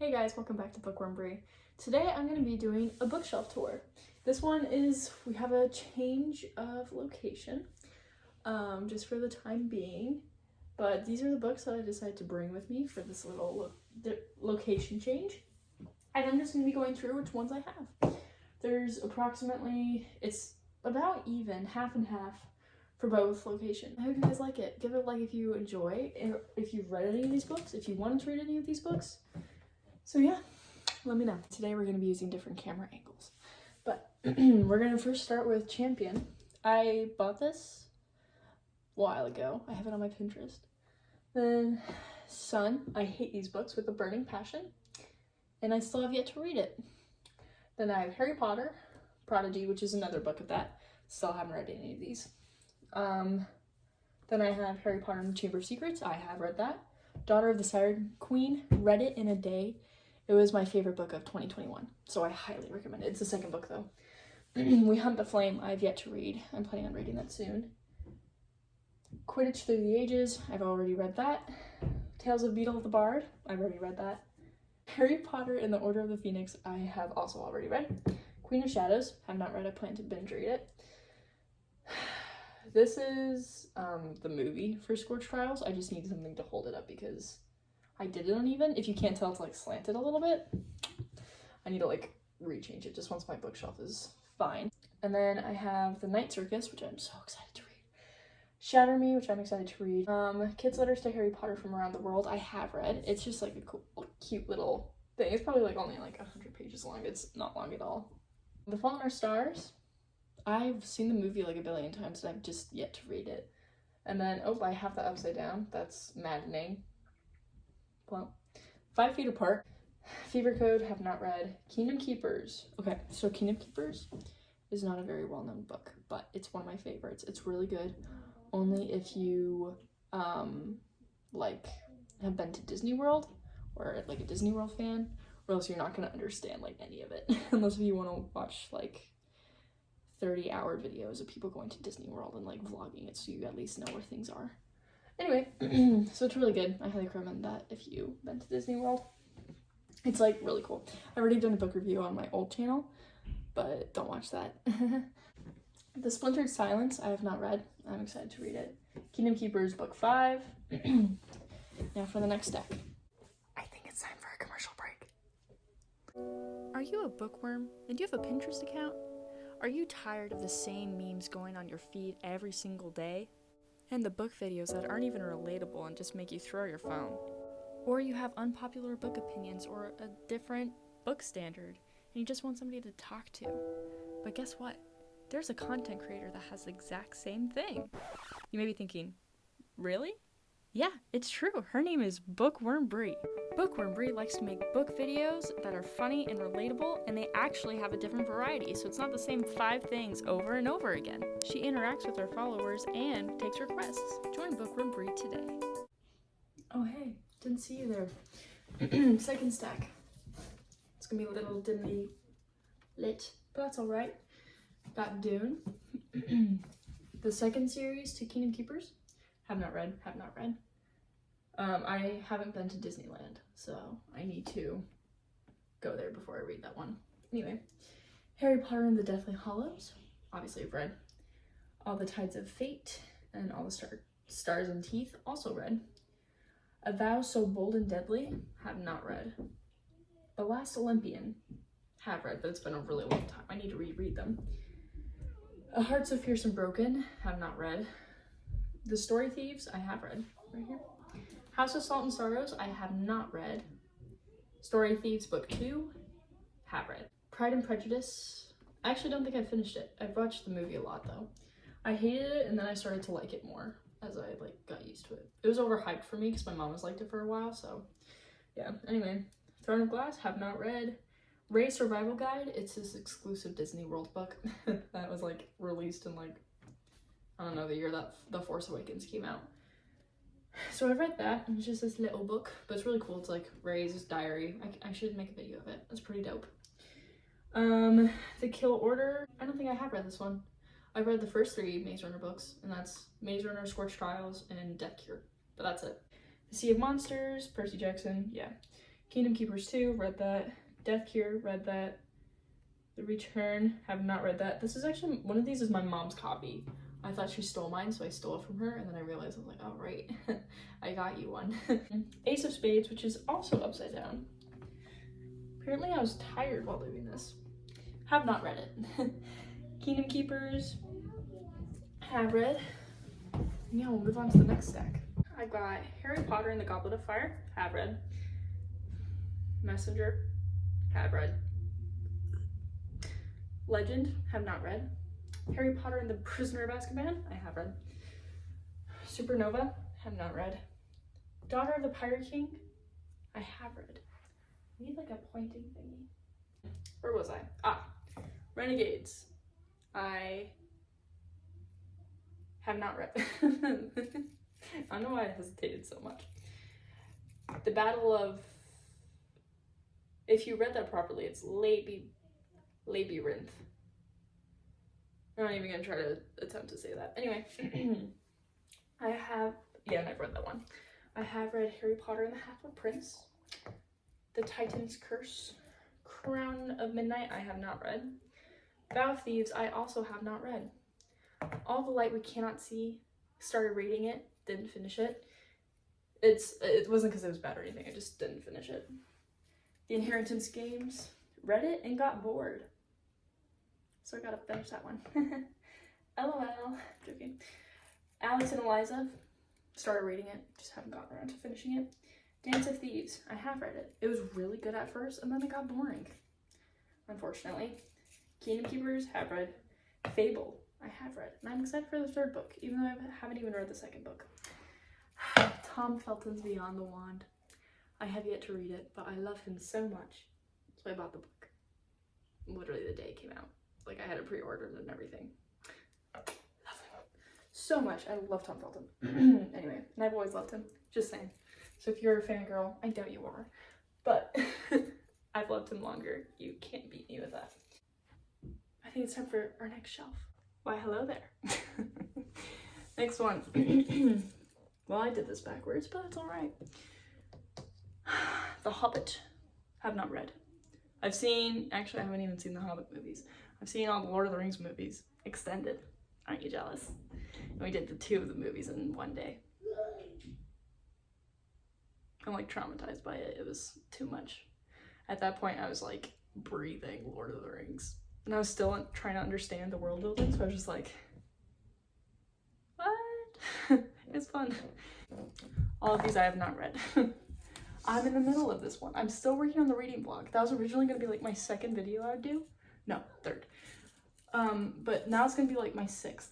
Hey guys, welcome back to Bookworm Bri. Today I'm going to be doing a bookshelf tour. This one is, we have a change of location, just for the time being. But these are the books that I decided to bring with me for this little location change. And I'm just going to be going through which ones I have. There's approximately, it's about even, half and half for both locations. I hope you guys like it. Give it a like if you enjoy, if you've read any of these books, if you want to read any of these books. So yeah, let me know. Today we're going to be using different camera angles. But we're going to first start with Champion. I bought this a while ago. I have it on my Pinterest. Then Sun. I hate these books with a burning passion. And I still have yet to read it. Then I have Harry Potter, Prodigy, which is another book of that. Still haven't read any of these. Then I have Harry Potter and the Chamber of Secrets. I have read that. Daughter of the Siren Queen. Read it in a day. It was my favorite book of 2021, so I highly recommend it. It's the second book, though. We Hunt the Flame, I have yet to read. I'm planning on reading that soon. Quidditch Through the Ages, I've already read that. Tales of Beetle the Bard, I've already read that. Harry Potter and the Order of the Phoenix, I have also already read. Queen of Shadows, have not read. I plan to binge read it. This is the movie for Scorch Trials. I just need something to hold it up because I did it uneven. If you can't tell, it's like slanted a little bit. I need to like rechange it just once my bookshelf is fine. And then I have The Night Circus, which I'm so excited to read. Shatter Me, which I'm excited to read. Kids Letters to Harry Potter from Around the World, I have read. It's just like a cool, cute little thing. It's probably like only like 100 pages long. It's not long at all. The Fault in Our Stars, I've seen the movie like a billion times and I've just yet to read it. And then, oh, I have that upside down. That's maddening. Well, 5 Feet Apart, Fever Code, have not read. Kingdom Keepers. Okay, so Kingdom Keepers is not a very well-known book, but it's one of my favorites. It's really good, only if you, like, have been to Disney World, or, like, a Disney World fan, or else you're not going to understand, like, any of it, unless you want to watch, like, 30-hour videos of people going to Disney World and, like, vlogging it so you at least know where things are. Anyway, so it's really good. I highly recommend that if you've been to Disney World. It's like really cool. I've already done a book review on my old channel, but don't watch that. The Splintered Silence, I have not read. I'm excited to read it. Kingdom Keepers, book 5. Now for the next deck. I think it's time for a commercial break. Are you a bookworm and do you have a Pinterest account? Are you tired of the same memes going on your feed every single day? And the book videos that aren't even relatable and just make you throw your phone. Or you have unpopular book opinions or a different book standard and you just want somebody to talk to. But guess what? There's a content creator that has the exact same thing. You may be thinking, really? Yeah, it's true. Her name is Bookworm Bri. Bookworm Bri likes to make book videos that are funny and relatable, and they actually have a different variety, so it's not the same 5 things over and over again. She interacts with her followers and takes requests. Join Bookworm Bri today. Oh hey, didn't see you there. Second stack. It's gonna be a little dimly lit, but that's alright. Got Dune. The second series to Kingdom Keepers. Have not read. I haven't been to Disneyland, so I need to go there before I read that one. Anyway, Harry Potter and the Deathly Hallows, obviously I've read. All the Tides of Fate and All the Stars and Teeth, also read. A Vow So Bold and Deadly, have not read. The Last Olympian, have read, but it's been a really long time. I need to reread them. A Heart So Fierce and Broken, have not read. The Story Thieves, I have read, right here. House of Salt and Sorrows, I have not read. Story Thieves, book 2, have read. Pride and Prejudice, I actually don't think I finished it. I've watched the movie a lot though. I hated it and then I started to like it more as I like got used to it. It was overhyped for me because my mom has liked it for a while, so yeah. Anyway, Throne of Glass, have not read. Ray Survival Guide, it's this exclusive Disney World book that was like released in like, I don't know, the year that The Force Awakens came out. So I read that, and it's just this little book, but it's really cool. It's like Ray's diary. I should make a video of it. It's pretty dope. The Kill Order, I don't think I have read this one. I've read the first 3 Maze Runner books, and that's Maze Runner, Scorch Trials, and Death Cure, but that's it. The Sea of Monsters, Percy Jackson, yeah. Kingdom Keepers 2, read that. Death Cure, read that. The Return, have not read that. This is actually, one of these is my mom's copy. I thought she stole mine, so I stole it from her, and then I realized, I was like, oh, right, I got you one. Ace of Spades, which is also upside down. Apparently I was tired while doing this. Have not read it. Kingdom Keepers, have read. Yeah, we'll move on to the next stack. I got Harry Potter and the Goblet of Fire, have read. Messenger, have read. Legend, have not read. Harry Potter and the Prisoner of Azkaban, I have read. Supernova, have not read. Daughter of the Pirate King, I have read. I need like a pointing thingy. Where was I? Renegades, I have not read. I don't know why I hesitated so much. The Battle of, if you read that properly, it's Labyrinth. I'm not even gonna try to attempt to say that. Anyway, and I've read that one. I have read Harry Potter and the Half-Blood Prince, The Titan's Curse, Crown of Midnight, I have not read. Vow of Thieves, I also have not read. All the Light We Cannot See, started reading it, didn't finish it. It wasn't because it was bad or anything, I just didn't finish it. The Inheritance Games, read it and got bored. So I gotta finish that one. LOL, joking. Alex and Eliza, started reading it, just haven't gotten around to finishing it. Dance of Thieves, I have read it. It was really good at first, and then it got boring, unfortunately. Kingdom Keepers, have read. Fable, I have read. And I'm excited for the third book, even though I haven't even read the second book. Tom Felton's Beyond the Wand. I have yet to read it, but I love him so much, so I bought the book. Literally the day it came out. Like, I had it pre-ordered and everything. Love him so much. I love Tom Felton. Anyway, and I've always loved him. Just saying. So if you're a fangirl, I doubt you are. But I've loved him longer. You can't beat me with that. I think it's time for our next shelf. Why, hello there. Next one. Well, I did this backwards, but it's alright. The Hobbit. Have not read. Actually, I haven't even seen the Hobbit movies. I've seen all the Lord of the Rings movies, extended. Aren't you jealous? And we did the 2 of the movies in one day. I'm like traumatized by it. It was too much. At that point, I was like breathing Lord of the Rings. And I was still trying to understand the world building, so I was just like, what? It's fun. All of these I have not read. I'm in the middle of this one. I'm still working on the reading vlog. That was originally going to be like my second video I would do. No, third. But now it's going to be like my 6th.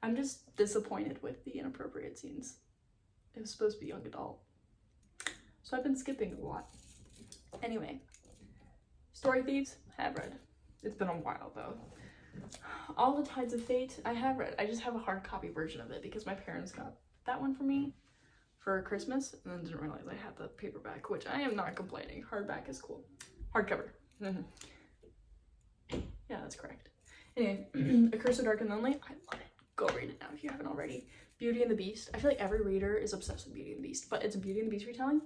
I'm just disappointed with the inappropriate scenes. It was supposed to be young adult. So I've been skipping a lot. Anyway, Story Thieves, have read. It's been a while though. All the Tides of Fate, I have read. I just have a hard copy version of it because my parents got that one for me for Christmas and then didn't realize I had the paperback, which I am not complaining. Hardback is cool. Hardcover. Yeah, that's correct. Anyway, A Curse of Dark and Lonely, I love it. Go read it now if you haven't already. Beauty and the Beast. I feel like every reader is obsessed with Beauty and the Beast, but it's a Beauty and the Beast retelling.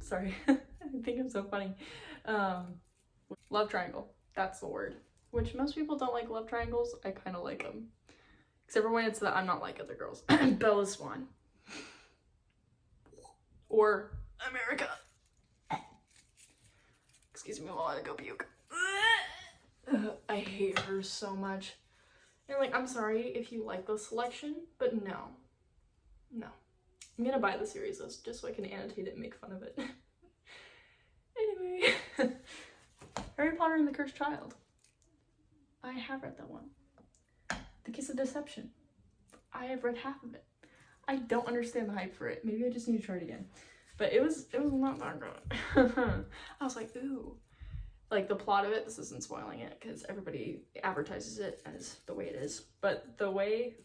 Sorry. I think I'm so funny. Love triangle. That's the word. Which most people don't like love triangles. I kind of like them. Except for when it's that I'm not like other girls. Bella Swan. Or America. Excuse me while I go puke. I hate her so much. And like, I'm sorry if you like the selection, but no. No. I'm gonna buy the series list just so I can annotate it and make fun of it. Anyway. Harry Potter and the Cursed Child. I have read that one. The Kiss of Deception. I have read half of it. I don't understand the hype for it. Maybe I just need to try it again. But it was not that good. I was like, ooh. Like, the plot of it, this isn't spoiling it, because everybody advertises it as the way it is. But the way...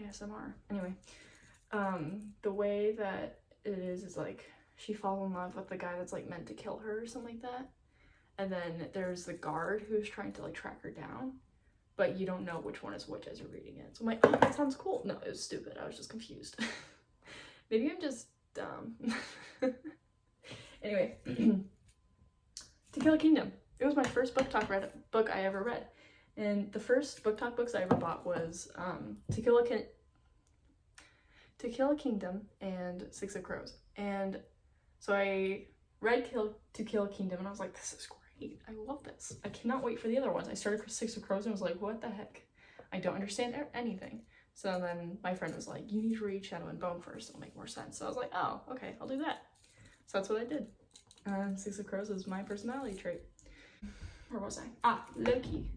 ASMR. Anyway. The way that it is like, she falls in love with the guy that's, like, meant to kill her or something like that. And then there's the guard who's trying to, like, track her down. But you don't know which one is which as you're reading it. So I'm like, oh, that sounds cool. No, it was stupid. I was just confused. Maybe I'm just dumb. Anyway, To Kill a Kingdom. It was my first book I ever read. And the first book talk books I ever bought was To Kill a Kingdom and Six of Crows. And so I read To Kill a Kingdom and I was like, this is great. I love this. I cannot wait for the other ones. I started with Six of Crows and I was like, what the heck? I don't understand anything. So then my friend was like, you need to read Shadow and Bone first. It'll make more sense. So I was like, oh, okay, I'll do that. So that's what I did. Six of Crows is my personality trait. Where was I? Ah, Loki.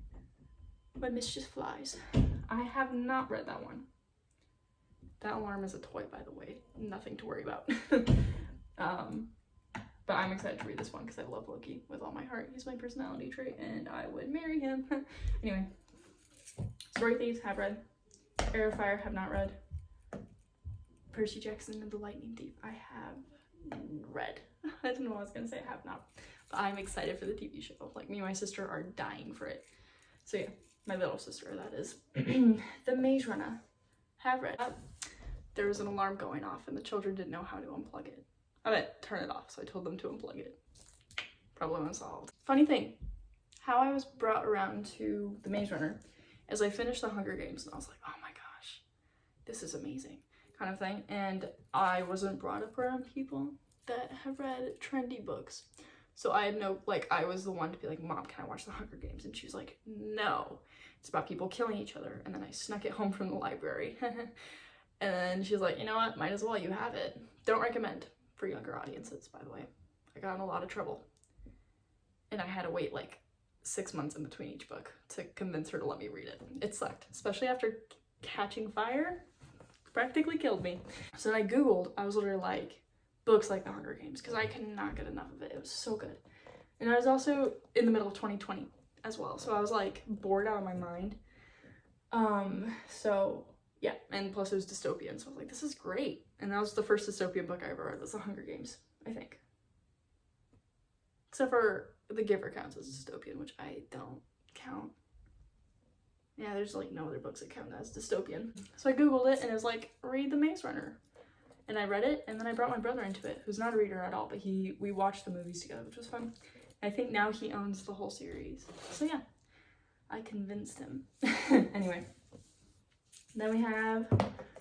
My Mischief Flies. I have not read that one. That alarm is a toy, by the way. Nothing to worry about. But I'm excited to read this one because I love Loki with all my heart. He's my personality trait and I would marry him. Anyway. Story Thieves, have read. Heir of Fire, have not read. Percy Jackson and the Lightning Thief, I have read. I don't know what I was gonna say, I have not. But I'm excited for the TV show. Like, me and my sister are dying for it. So yeah, my little sister, that is. The Maze Runner, have read. There was an alarm going off and the children didn't know how to unplug it. I meant turn it off, so I told them to unplug it. Problem unsolved. Funny thing, how I was brought around to The Maze Runner is I finished the Hunger Games and I was like, oh my gosh, this is amazing, kind of thing. And I wasn't brought up around people that have read trendy books. So I had no, like, I was the one to be like, Mom, can I watch the Hunger Games? And she was like, no, it's about people killing each other. And then I snuck it home from the library. And then she was like, you know what, might as well, you have it. Don't recommend for younger audiences, by the way. I got in a lot of trouble. And I had to wait like 6 months in between each book to convince her to let me read it. It sucked, especially after Catching Fire practically killed me. So then I Googled, I was literally like, books like the Hunger Games, because I could not get enough of it. It was so good. And I was also in the middle of 2020 as well, so I was like bored out of my mind. So yeah, and plus it was dystopian, so I was like, this is great. And that was the first dystopian book I ever read, was the Hunger Games, I think. Except for The Giver counts as dystopian, which I don't count. Yeah, there's like no other books that count as dystopian. So I Googled it and it was like, read The Maze Runner. And I read it, and then I brought my brother into it, who's not a reader at all, but we watched the movies together, which was fun. I think now he owns the whole series. So yeah, I convinced him. Anyway, then we have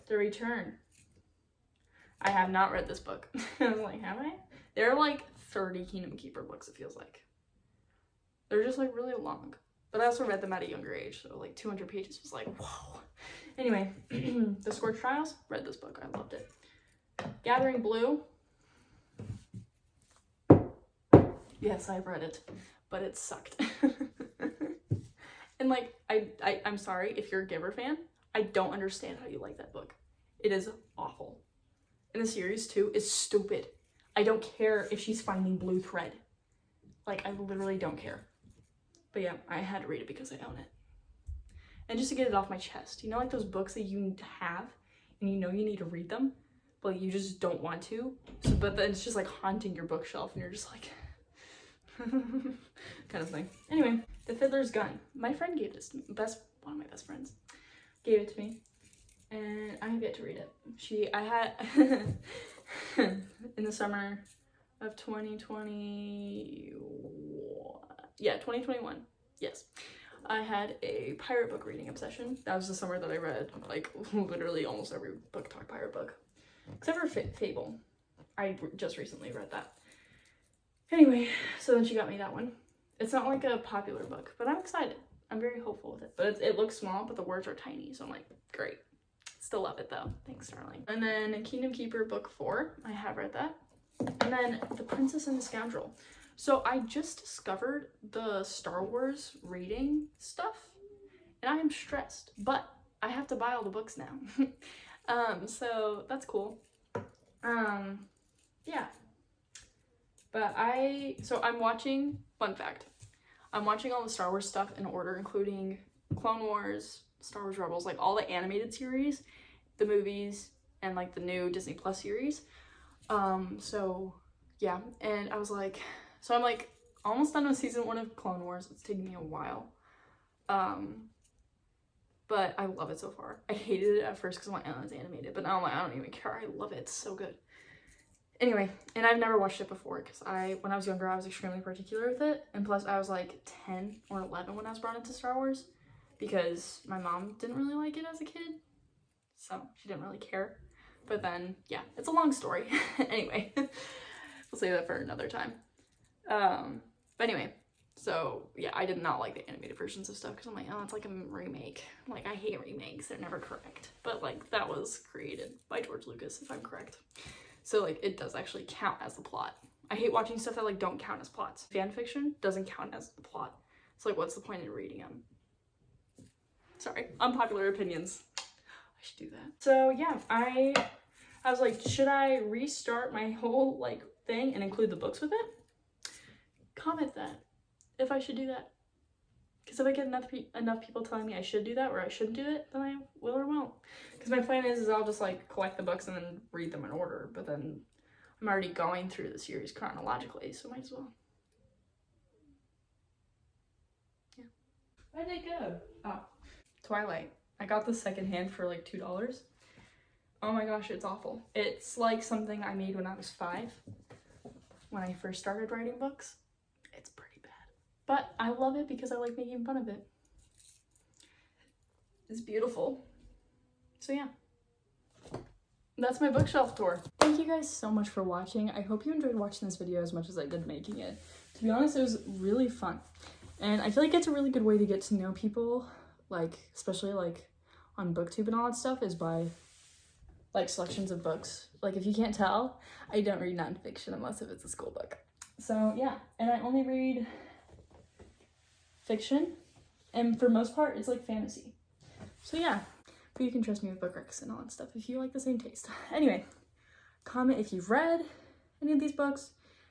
The Return. I have not read this book. I was like, have I? There are like 30 Kingdom Keeper books, it feels like. They're just like really long. But I also read them at a younger age, so like 200 pages was like, whoa. Anyway, The Scorched Trials, read this book, I loved it. Gathering Blue. Yes, I've read it, but it sucked. And like, I'm sorry if you're a Giver fan, I don't understand how you like that book. It is awful. And the series too is stupid. I don't care if she's finding blue thread. Like, I literally don't care. But yeah, I had to read it because I own it. And just to get it off my chest, you know, like those books that you have and you know you need to read them, but you just don't want to. So, but then it's just like haunting your bookshelf and you're just like, kind of thing. Anyway, The Fiddler's Gun. My friend gave this to me, one of my best friends gave it to me, and I have yet to read it. I had, in the summer of 2021, yes. I had a pirate book reading obsession. That was the summer that I read, like, literally almost every book talk pirate book. Except for Fable. I just recently read that. Anyway, so then she got me that one. It's not like a popular book, but I'm excited. I'm very hopeful with it. But it looks small, but the words are tiny, so I'm like, great. Still love it though. Thanks, darling. And then Kingdom Keeper book 4. I have read that. And then The Princess and the Scoundrel. So I just discovered the Star Wars reading stuff, and I am stressed, but I have to buy all the books now. So that's cool. Yeah. But I'm watching, fun fact, I'm watching all the Star Wars stuff in order, including Clone Wars, Star Wars Rebels, like all the animated series, the movies, and like the new Disney Plus series. So yeah, and I was like, so I'm like almost done with season 1 of Clone Wars. It's taking me a while. but I love it so far. I hated it at first because I'm like, oh, it's animated, but now I'm like, I don't even care. I love it. It's so good. Anyway, and I've never watched it before because when I was younger, I was extremely particular with it. And plus, I was like 10 or 11 when I was brought into Star Wars because my mom didn't really like it as a kid. So she didn't really care. But then, yeah, it's a long story. Anyway, we'll save that for another time. But anyway, so yeah, I did not like the animated versions of stuff because I'm like, oh, it's like a remake. Like, I hate remakes. They're never correct. But like, that was created by George Lucas, if I'm correct. So like, it does actually count as the plot. I hate watching stuff that like don't count as plots. Fan fiction doesn't count as the plot. So like, what's the point in reading them? Sorry, unpopular opinions. I should do that. So yeah, I was like, should I restart my whole like thing and include the books with it? Comment that if I should do that. Because if I get enough people telling me I should do that or I shouldn't do it, then I will or won't. Because my plan is I'll just like collect the books and then read them in order. But then I'm already going through the series chronologically, so might as well. Yeah. Where'd they go? Oh, Twilight. I got this secondhand for like $2. Oh my gosh, it's awful. It's like something I made when I was 5. When I first started writing books. It's pretty bad. But I love it because I like making fun of it. It's beautiful. So yeah. That's my bookshelf tour. Thank you guys so much for watching. I hope you enjoyed watching this video as much as I did making it. To be honest, it was really fun. And I feel like it's a really good way to get to know people, like, especially like on BookTube and all that stuff, is by like selections of books. Like, if you can't tell, I don't read nonfiction unless if it's a school book. So yeah, and I only read fiction, and for most part, it's like fantasy. So yeah, but you can trust me with book recs and all that stuff if you like the same taste. Anyway, comment if you've read any of these books,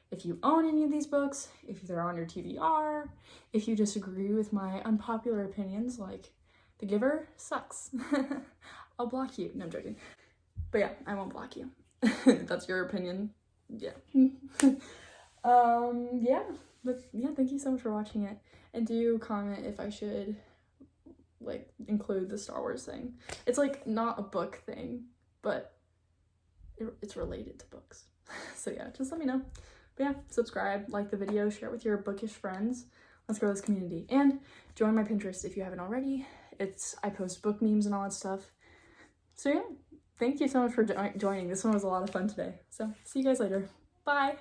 if you own any of these books, if they're on your TBR, if you disagree with my unpopular opinions, like The Giver sucks. I'll block you. No, I'm joking. But yeah, I won't block you. That's your opinion. Yeah. Yeah. But yeah, thank you so much for watching it. And do comment if I should like include the Star Wars thing. It's like not a book thing, but it's related to books. So yeah, just let me know. But yeah, subscribe, like the video, share it with your bookish friends. Let's grow this community. And join my Pinterest if you haven't already. I post book memes and all that stuff. So yeah, thank you so much for joining. This one was a lot of fun today. So see you guys later. Bye.